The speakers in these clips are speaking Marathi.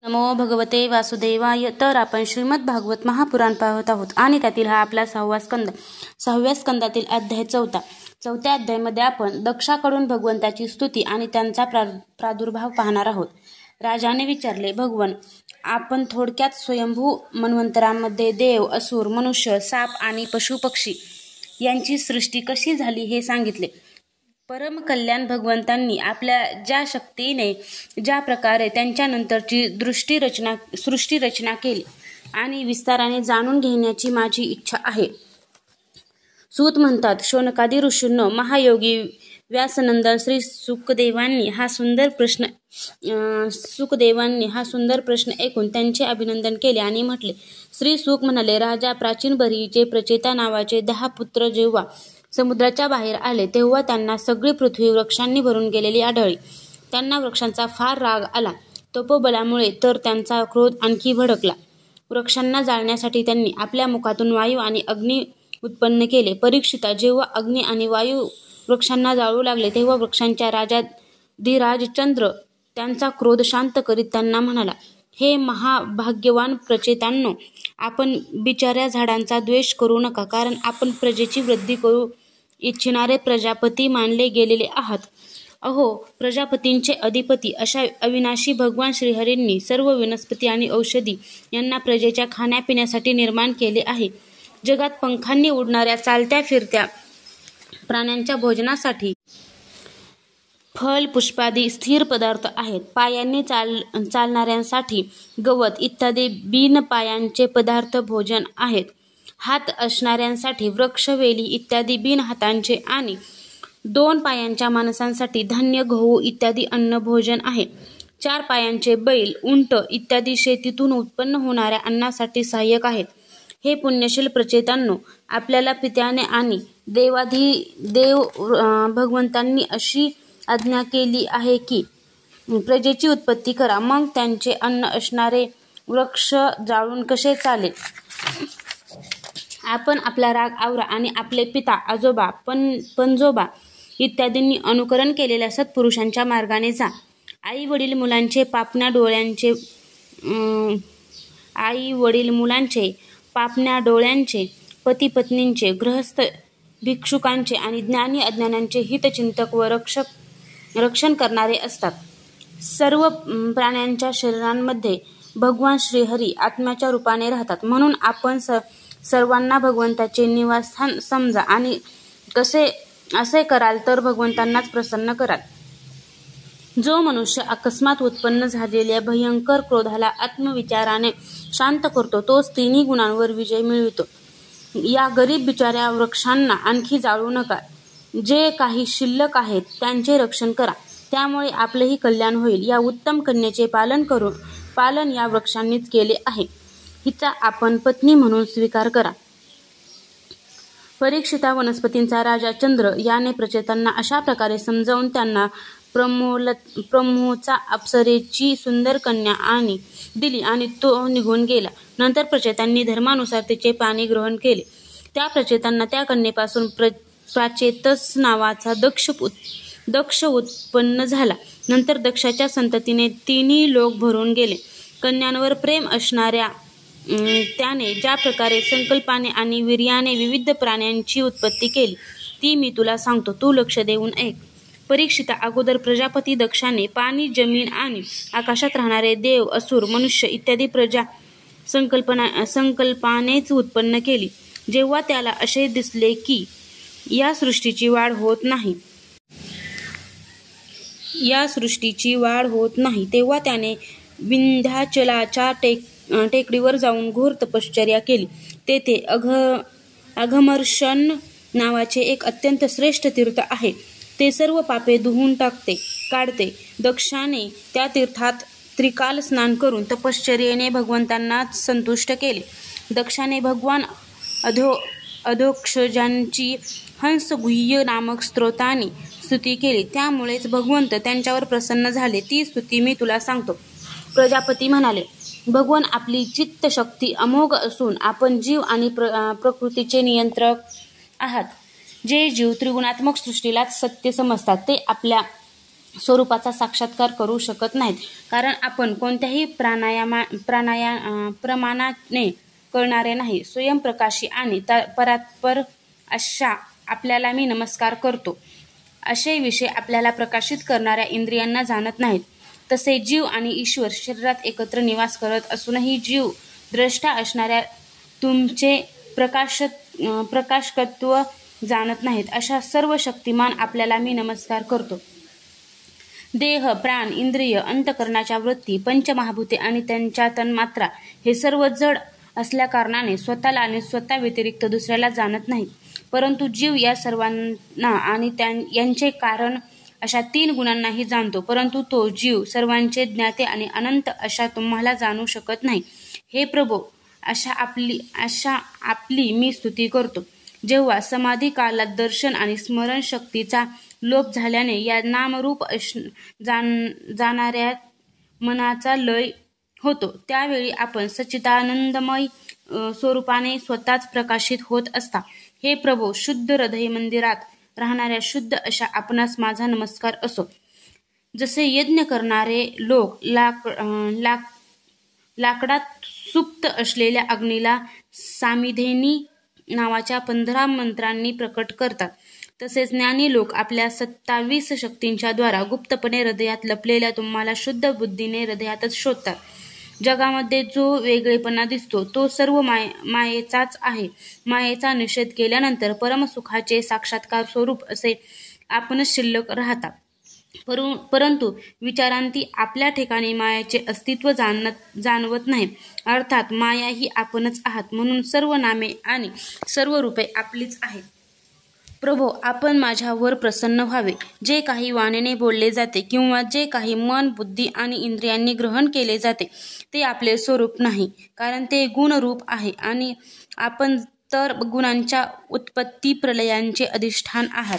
नमो भगवते वासुदेवाय. तर आपण श्रीमद भागवत महापुराण पाहत आहोत आणि त्यातील हा आपला 6वा स्कंद. 6व्या स्कंदातील अध्याय 4. 4थ्या अध्यायामध्ये आपण दक्षाकडून भगवंताची स्तुती आणि त्यांचा प्रादुर्भाव पाहणार आहोत. राजाने विचारले, भगवन, आपण थोडक्यात स्वयंभू मन्वंतरामध्ये देव, असुर, मनुष्य, साप आणि पशुपक्षी यांची सृष्टी कशी झाली हे सांगितले. परमकल्याण भगवंतांनी आपल्या ज्या शक्तीने ज्या प्रकारे त्यांच्यानंतरची सृष्टी रचना केली आणि विस्ताराने जाणून घेण्याची माझी इच्छा आहे. सूत म्हणतात, शौनकादी ऋषींनो, महायोगी व्यासनंदन श्री सुखदेवांनी हा सुंदर प्रश्न ऐकून त्यांचे अभिनंदन केले आणि म्हटले. श्री सुख म्हणाले, राजा प्राचीन बरीचे प्रचेता नावाचे 10 पुत्र जेव्हा समुद्राच्या बाहेर आले तेव्हा त्यांना सगळी पृथ्वी वृक्षांनी भरून गेलेली आढळली. त्यांना वृक्षांचा फार राग आला. तपोबलामुळे तर त्यांचा क्रोध आणखी भडकला. वृक्षांना जाळण्यासाठी त्यांनी आपल्या मुखातून वायू आणि अग्नी उत्पन्न केले. परीक्षिता, जेव्हा अग्नी आणि वायू वृक्षांना जाळू लागले तेव्हा वृक्षांच्या राजा धीराजचंद्र त्यांचा क्रोध शांत करीत त्यांना म्हणाला, हे महाभाग्यवान प्रचेतांनो, आपण बिचाऱ्या झाडांचा द्वेष करू नका, कारण आपण प्रजेची वृद्धी करू इच्छिणारे प्रजापती मानले गेलेले आहात. अहो, प्रजापतींचे अधिपती अशा अविनाशी भगवान श्रीहरींनी सर्व वनस्पती आणि औषधी यांना प्रजेच्या खाण्यापिण्यासाठी निर्माण केले आहे. जगात पंखांनी उडणाऱ्या चालत्या फिरत्या प्राण्यांच्या भोजनासाठी फल, पुष्पादी स्थिर पदार्थ आहेत. पायांनी चालणाऱ्यांसाठी गवत इत्यादी बिनपायांचे पदार्थ भोजन आहेत. हात असणाऱ्यांसाठी वृक्ष, वेली इत्यादी बिनहातांचे आणि 2 पायांच्या माणसांसाठी धान्य, गहू इत्यादी अन्न भोजन आहे. 4 पायांचे बैल, उंट इत्यादी शेतीतून उत्पन्न होणाऱ्या अन्नासाठी सहाय्यक आहेत. हे पुण्यशील प्रचेतांनो, आपल्याला पित्याने आणि देवाधिदेव भगवंतांनी अशी आज्ञा केली आहे की प्रजेची उत्पत्ती करा. मग त्यांचे अन्न असणारे वृक्ष जाळून कसे चालेल? आपण आपला राग आवरा आणि आपले पिता, आजोबा, पणजोबा इत्यादींनी अनुकरण केलेल्या सत्पुरुषांच्या मार्गाने जा. आई वडील मुलांचे, पापण्या डोळ्यांचे, पती पत्नींचे, गृहस्थ भिक्षुकांचे आणि ज्ञानी अज्ञानांचे हितचिंतक व रक्षण करणारे असतात. सर्व प्राण्यांच्या शरीरांमध्ये भगवान श्रीहरी आत्म्याच्या रूपाने राहतात. म्हणून आपण सर्वांना भगवंताचे निवासस्थान समजा आणि असे कराल तर भगवंतांनाच प्रसन्न कराल. जो मनुष्य अकस्मात उत्पन्न झालेल्या भयंकर क्रोधाला आत्मविचाराने शांत करतो तोच 3 गुणांवर विजय मिळवितो. या गरीब बिचाऱ्या वृक्षांना आणखी जाळू नका. जे काही शिल्लक आहेत त्यांचे रक्षण करा, त्यामुळे आपलेही कल्याण होईल. या उत्तम कन्येचे पालन या वृक्षांनीच केले आहे. हिचा आपण पत्नी म्हणून स्वीकार करा. परीक्षिता, वनस्पतींचा राजा चंद्र याने प्रचेतांना अशा प्रकारे समजावून त्यांना प्रमोचा अप्सरेची सुंदर कन्या दिली आणि तो निघून गेला. नंतर प्रचेतांनी धर्मानुसार तिचे पाणी ग्रहण केले. त्या प्रचेतांना त्या कन्येपासून प्राचेतस नावाचा दक्ष उत्पन्न झाला. नंतर दक्षाच्या संततीने 3 लोक भरून गेले. कन्यांवर प्रेम असणाऱ्या त्याने ज्या प्रकारे संकल्पाने आणि वीर्याने विविध प्राण्यांची उत्पत्ती केली ती मी तुला सांगतो, तू लक्ष देऊन ऐक. परीक्षिता, अगोदर प्रजापती दक्षाने पाणी, जमीन आणि आकाशात राहणारे देव, असुर, मनुष्य इत्यादी प्रजा संकल्पानेच उत्पन्न केली. जेव्हा त्याला असे दिसले की या सृष्टीची वाढ होत नाही तेव्हा त्याने विंध्याचलाच्या टेकडीवर जाऊन घोर तपश्चर्या केली. तेथे अघमर्षण नावाचे एक अत्यंत श्रेष्ठ तीर्थ आहे. ते सर्व पापे धुवून काढते. दक्षाने त्या तीर्थात त्रिकाल स्नान करून तपश्चर्येने भगवंतांना संतुष्ट केले. दक्षाने भगवान अधोक्षजांची हंसगुह्य नामक स्तोत्राने स्तुती केली. त्यामुळेच भगवंत त्यांच्यावर प्रसन्न झाले. ती स्तुती मी तुला सांगतो. प्रजापती म्हणाले, भगवान, आपली चित्तशक्ती अमोघ असून आपण जीव आणि प्रकृतीचे नियंत्रक आहात. जे जीव त्रिगुणात्मक सृष्टीलाच सत्य समजतात ते आपल्या स्वरूपाचा साक्षात्कार करू शकत नाहीत, कारण आपण कोणत्याही प्रमाणाने कळणारे नाही. स्वयंप्रकाशी आणि परात्पर अशा आपल्याला मी नमस्कार करतो. असे विषय आपल्याला प्रकाशित करणाऱ्या इंद्रियांना जाणत नाहीत. तसे जीव आणि ईश्वर शरीरात एकत्र निवास करत असूनही जीव द्रष्टा असणाऱ्या तुमचे प्रकाशकत्व जाणत नाहीत. अशा सर्व शक्तिमान आपल्याला मी नमस्कार करतो. देह, प्राण, इंद्रिय, अंतःकरणाच्या वृत्ती, पंचमहाभूते आणि त्यांच्या तन्मात्रा हे सर्व जड असल्याकारणाने स्वतःला आणि स्वतः व्यतिरिक्त दुसऱ्याला जाणत नाही. परंतु जीव या सर्वांना आणि यांचे कारण अशा 3 गुणांनाही जाणतो. परंतु तो जीव सर्वांचे ज्ञाते आणि अनंत अशा तुम्हाला जाणू शकत नाही. हे प्रभो, अशा आपली मी स्तुती करतो. जेव्हा समाधी कालात दर्शन आणि स्मरण शक्तीचा लोप झाल्याने या नामरूप जाणाऱ्या मनाचा लय होतो, त्यावेळी आपण सच्चिदानंदमय स्वरूपाने स्वतःच प्रकाशित होत असता. हे प्रभो, शुद्ध हृदय मंदिरात राहणाऱ्या शुद्ध अशा आपणास माझा नमस्कार असो. जसे यज्ञ करणारे लोक लाकडात सुप्त असलेल्या अग्नीला सामिधेनी नावाच्या 15 मंत्रांनी प्रकट करतात, तसेच ज्ञानी लोक आपल्या 27 शक्तींच्या द्वारा गुप्तपणे हृदयात लपलेल्या तुम्हाला शुद्ध बुद्धीने हृदयातच शोधतात. जगामध्ये जो वेगळेपणा दिसतो तो सर्व मायेचाच आहे. मायेचा निषेध केल्यानंतर परमसुखाचे साक्षात्कार स्वरूप असे आपणच शिल्लक राहतात. परंतु विचारांती आपल्या ठिकाणी मायाचे अस्तित्व जाणवत नाही. अर्थात माया ही आपणच आहात, म्हणून सर्व नामे आणि सर्व रूपे आपलीच आहेत. प्रभो, आपण माझ्यावर प्रसन्न व्हावे. जे काही वाणीने बोलले जाते किंवा जे काही मन, बुद्धी आणि इंद्रियांनी ग्रहण केले जाते ते आपले स्वरूप नाही, कारण ते गुणरूप आहे आणि आपण तर गुणांच्या उत्पत्ती प्रलयांचे अधिष्ठान आहात.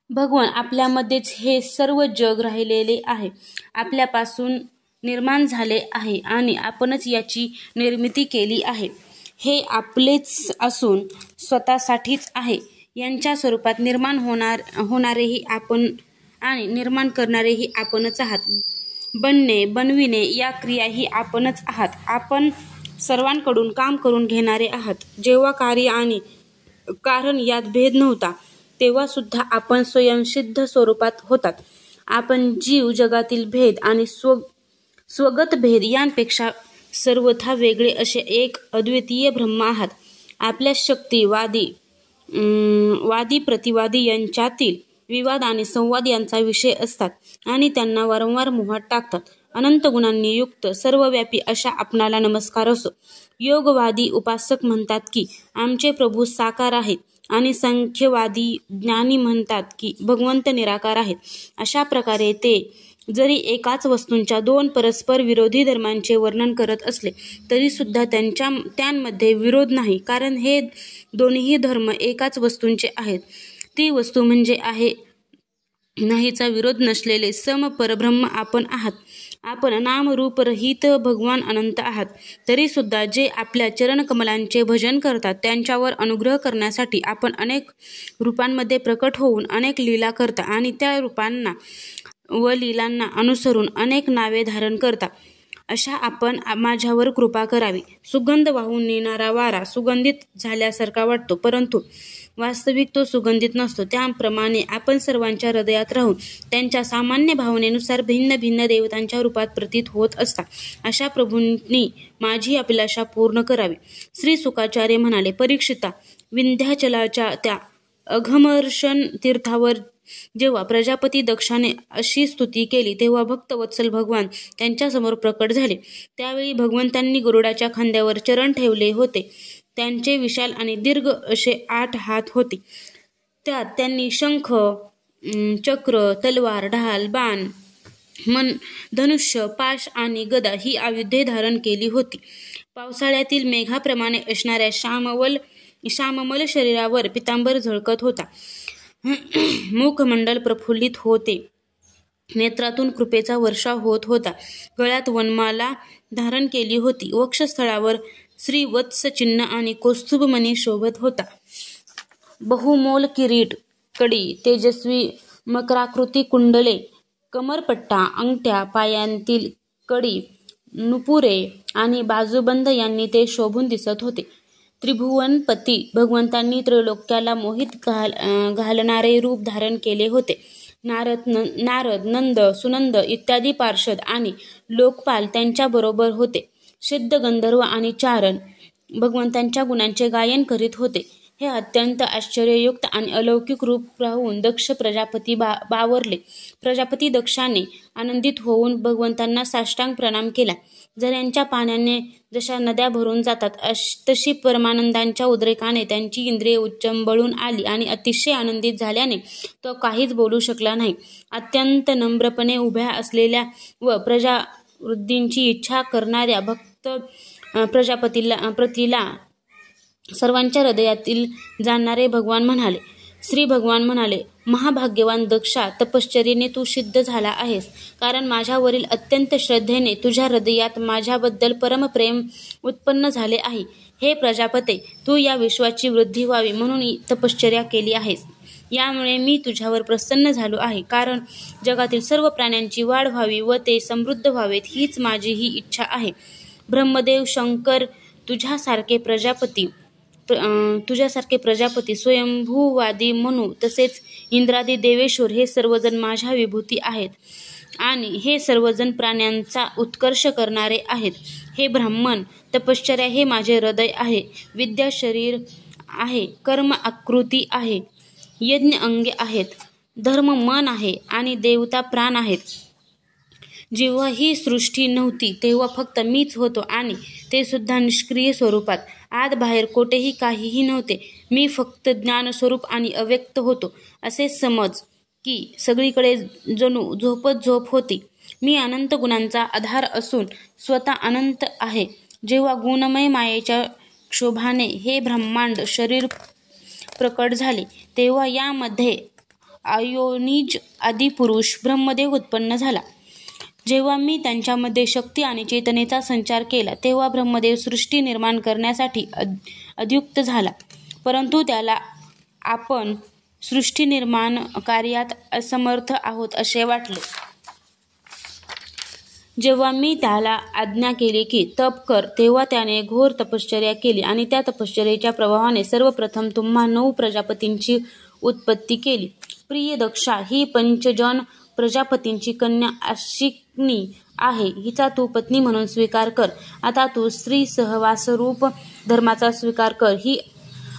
भगवान, आपल्यामध्येच हे सर्व जग राहिलेले आहे, आपल्यापासून निर्माण झाले आहे आणि आपणच याची निर्मिती केली आहे. हे आपलेच असून स्वतःसाठीच आहे. यांच्या स्वरूपात निर्माण होणारेही आपण आणि निर्माण करणारेही आपणच आहात. बनणे, बनविणे या क्रियाही आपणच आहात. आपण सर्वांकडून काम करून घेणारे आहात. जेव्हा कार्य आणि कारण यात भेद नव्हता, तेव्हा सुद्धा आपण स्वयंसिद्ध स्वरूपात होतात. आपण जीव जगातील भेद आणि स्वगत भेद यांपेक्षा सर्वथा वेगळे असे एक अद्वितीय ब्रह्म आहात. आपल्या शक्ती वादी प्रतिवादी यांच्यातील विवाद आणि संवाद यांचा विषय असतात आणि त्यांना वारंवार मोहात टाकतात. अनंत गुणांनी युक्त सर्वव्यापी अशा आपणाला नमस्कार असो. योगवादी उपासक म्हणतात की आमचे प्रभू साकार आहेत आणि सांख्यवादी ज्ञानी म्हणतात की भगवंत निराकार आहेत. अशा प्रकारे ते जरी एकाच वस्तूंच्या 2 परस्पर विरोधी धर्मांचे वर्णन करत असले तरी सुद्धा त्यांमध्ये विरोध नाही, कारण हे दोन्ही धर्म एकाच वस्तूंचे आहेत. ती वस्तू म्हणजे आहे नाहीचा विरोध नसलेले सम परब्रह्म आपण आहात. आपण नामरूपरहित भगवान अनंत आहात. तरी सुद्धा जे आपल्या चरणकमलांचे भजन करतात त्यांच्यावर अनुग्रह करण्यासाठी आपण अनेक रूपांमध्ये प्रकट होऊन अनेक लीला करता आणि त्या रूपांना व लीलांना अनुसरून अनेक नावे धारण करता. अशा आपण माझ्यावर कृपा करावी. सुगंध वाहून नेणारा वारा सुगंधित झाल्यासारखा वाटतो, परंतु वास्तविक तो सुगंधित नसतो. त्याप्रमाणे आपण सर्वांच्या हृदयात राहून त्यांच्या सामान्य भावनेनुसार भिन्न भिन्न देवतांच्या रूपात प्रतीत होत असता. अशा प्रभूंनी माझी अभिलाषा पूर्ण करावी. श्री शुकाचार्य म्हणाले, परीक्षिता, विंध्याचलाच्या त्या अघमर्षण तीर्थावर जेव्हा प्रजापती दक्षाने अशी स्तुती केली तेव्हा भक्तवत्सल भगवान त्यांच्यासमोर प्रकट झाले. त्यावेळी भगवंतांनी गरुडाच्या खांद्यावर चरण ठेवले होते. त्यांचे विशाल आणि दीर्घ असे 8 हात होते. त्यात त्यांनी शंख, चक्र, तलवार, ढाल, बाण, धनुष्य, पाश आणि गदा ही आयुधे धारण केली होती. पावसाळ्यातील मेघाप्रमाणे असणाऱ्या श्याममल शरीरावर पितांबर झळकत होता. मुखमंडल प्रफुल्लित होते. नेत्रातून कृपेचा वर्षाव होत होता. गळ्यात वनमाला धारण केली होती. वक्षस्थळावर श्रीवत्स चिन्ह आणि कौस्तुभमणी शोभत होता. बहुमोल किरीट, कडी, तेजस्वी मकराकृती कुंडले, कमरपट्टा, अंगठ्या, पायांतील कडी, नुपुरे आणि बाजूबंद यांनी ते शोभून दिसत होते. त्रिभुवनपती भगवंतांनी त्रैलोक्याला मोहित घालणारे रूप धारण केले होते. नारद, नंद, सुनंद इत्यादी पार्षद आणि लोकपाल त्यांच्याबरोबर होते. सिद्ध, गंधर्व आणि चारण भगवंतांच्या गुणांचे गायन करीत होते. हे अत्यंत आश्चर्ययुक्त आणि अलौकिक रूप पाहून दक्ष प्रजापती बावरले. प्रजापती दक्षाने आनंदित होऊन भगवंतांना साष्टांग प्रणाम केला. झऱ्यांच्या पाण्याने जशा नद्या भरून जातात तशी परमानंदांच्या उद्रेकाने त्यांची इंद्रिये उच्चंबळून आली आणि अतिशय आनंदित झाल्याने तो काहीच बोलू शकला नाही. अत्यंत नम्रपणे उभ्या असलेल्या व प्रजावृद्धींची इच्छा करणाऱ्या भक्त प्रतीला सर्वांच्या हृदयातील जाणणारे भगवान म्हणाले. श्री भगवान म्हणाले, महाभाग्यवान दक्षा, तपश्चर्येने तू सिद्ध झाला आहेस, कारण माझ्यावरील अत्यंत श्रद्धेने तुझ्या हृदयात माझ्याबद्दल परमप्रेम उत्पन्न झाले आहे. हे प्रजापते, तू या विश्वाची वृद्धी व्हावी म्हणून तपश्चर्या केली आहेस. यामुळे मी तुझ्यावर प्रसन्न झालो आहे, कारण जगातील सर्व प्राण्यांची वाढ व्हावी व ते समृद्ध व्हावेत हीच माझीही इच्छा आहे. ब्रह्मदेव, शंकर, तुझ्यासारखे प्रजापती, स्वयंभूवादी मनु तसेच इंद्रादी देवेश्वर हे सर्वजण माझ्या विभूती आहेत आणि हे सर्वजण प्राण्यांचा उत्कर्ष करणारे आहेत. हे ब्राह्मण, तपश्चर्या हे माझे हृदय आहे, विद्या शरीर आहे, कर्म आकृती आहे, यज्ञ अंगे आहेत, धर्म मन आहे आणि देवता प्राण आहेत. जेव्हा ही सृष्टी नव्हती तेव्हा फक्त मीच होतो आणि ते सुद्धा निष्क्रिय स्वरूपात. आत बाहेर कोठेही काहीही नव्हते. मी फक्त ज्ञानस्वरूप आणि अव्यक्त होतो. असे समज की सगळीकडे जणू झोपच झोप होती. मी अनंत गुणांचा आधार असून स्वतः अनंत आहे. जेव्हा गुणमय मायेच्या क्षोभाने हे ब्रह्मांड शरीर प्रकट झाले तेव्हा यामध्ये अयोनिज आदिपुरुष ब्रह्मदेव उत्पन्न झाला. जेव्हा मी त्यांच्यामध्ये शक्ती आणि चेतनेचा संचार केला तेव्हा ब्रह्मदेव सृष्टी निर्माण करण्यासाठी उद्युक्त झाला, परंतु त्याला आपण सृष्टी निर्माण कार्यात असमर्थ आहोत असे वाटले. जेव्हा मी त्याला आज्ञा केली की तप कर, तेव्हा त्याने घोर तपश्चर्या केली आणि त्या तपश्चर्येच्या प्रभावाने सर्वप्रथम तुम्हा 9 प्रजापतींची उत्पत्ती केली. प्रिय दक्षा, ही पंचजन प्रजापतींची कन्या आशिकनी आहे. हिचा तू पत्नी म्हणून स्वीकार कर. आता तू स्त्री सहवासरूप धर्माचा स्वीकार कर. ही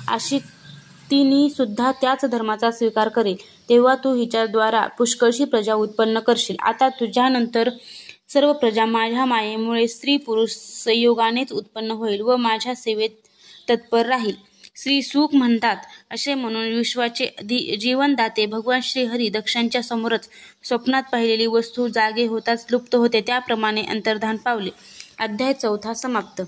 आशिकनी सुद्धा त्याच धर्माचा स्वीकार करेल. तेव्हा तू हिच्याद्वारा पुष्कळशी प्रजा उत्पन्न करशील. आता तुझ्यानंतर सर्व प्रजा माझ्या मायेमुळे स्त्री पुरुष संयोगानेच उत्पन्न होईल व माझ्या सेवेत तत्पर राहील. श्री सूक म्हणतात, असे म्हणून विश्वाचे जीवनदाते भगवान श्रीहरी दक्षांच्या समोरच स्वप्नात पाहिलेली वस्तू जागे होताच लुप्त होते त्याप्रमाणे अंतर्धान पावले. अध्याय 4 समाप्त.